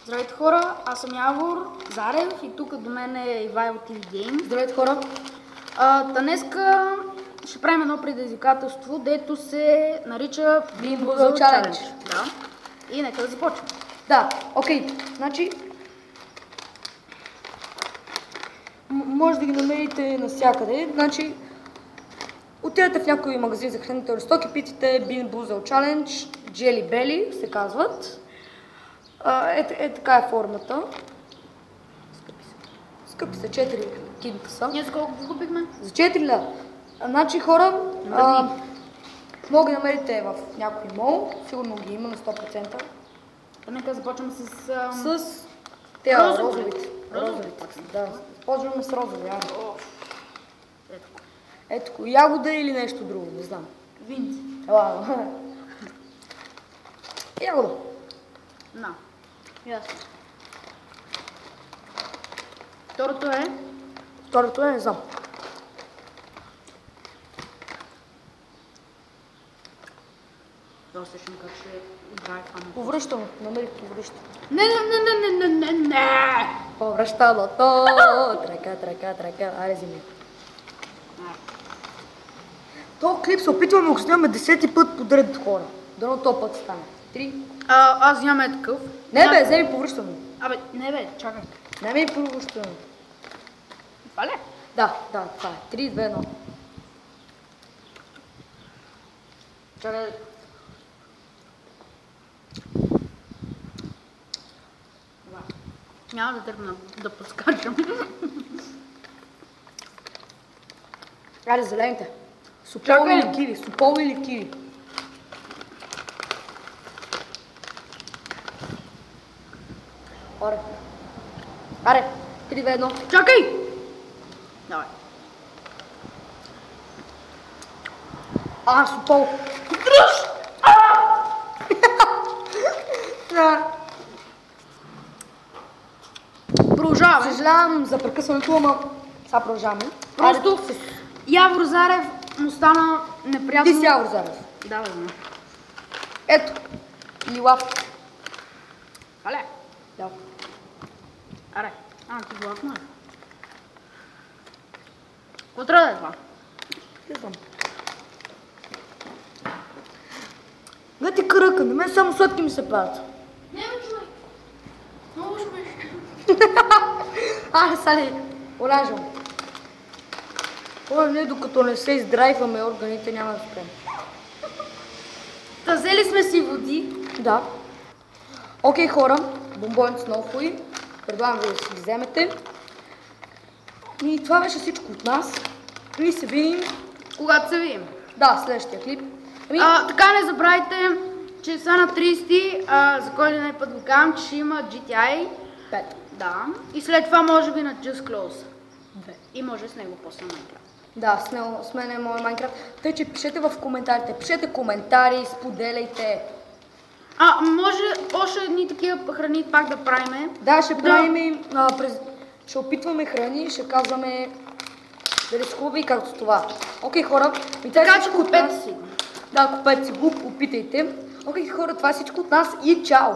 Здравейте хора, аз съм Явор Зарев и тук до мен е Ивайло TV Game. Здравейте хора! Днеска ще правим едно предизвикателство, дето се нарича Bean Boozled Challenge. Да. И нека да започваме. Да, окей. Значи, може да ги намерите навсякъде. Значи, отидете в някой магазин за хранителни стоки, питате Bean Boozled Challenge, Jelly Belly се казват. Така е формата. Скъпи са, 4 кинта са. Ние за колко ги купихме? За 4 ля. Значи хора, мога да намерите в някой мол, сигурно ги има на 100%. Нека започваме с тези розовите. розовите. Да, започваме с розови. Ето, ягода или нещо друго, не знам. Винци. Ягода. На. Ясно. Второто е? Второто е, не знам. Доста ще ми как ще играе това. Повръщам, намерих повръщам. Не! Повръщалото, трака. Аре, вземи. То клип се опитваме да го снимаме 10-ти път подред хора. Дано този път стане. 3. Аз нямаме такъв. Не бе, вземи повръщаме. Абе, не бе, чакай. Не ми повръщаме. Това ли? Да, това е. 3, 2, 1. Чакай. Няма да тръгна да подскачам. Аре, зелените. Суполо или киви? Суполо или киви? Аре, 3, 2, 1. Чакай! Давай. Суполо. Дръж! Продължаваме. Съжалявам за прекъсването, ама сега продължаваме. Просто Явор Зарев му стана неприятно. Ти си Явор Зарев. Да, бе, знам. Ето. И лав. Але. Да. Аре. Ти главно е. Какво трябва да е това? Не знам. Гледай кръка, на мен само сладки ми се правят. Не, бе, човек. Много ще беше. Сали, оранжево. Ние докато не се издрайваме органите, няма да спрем. Та взели сме си води. Да. Окей, хора, бомбоните са много хубави. Предлагам ви да си ги вземете. И това беше всичко от нас. И се видим. Когато се видим. Да, следващия клип. Така не забравяйте, че са на 30, за кой ли не път го казвам, че ще има GTI 5. Да. И след това може би на Just Close 2. И може с него после Minecraft. Да, с мен е моят Майнкрафт. Тъй, че пишете в коментарите. Пишете коментари, споделяйте. Може още едни такива храни пак да правиме. Да, ще правим, ще опитваме храни, ще казваме дали са хубави, както това. Окей, хора. Така че купете си го. Да, купете си го, опитайте. Окей, хора, това е всичко от нас и чао!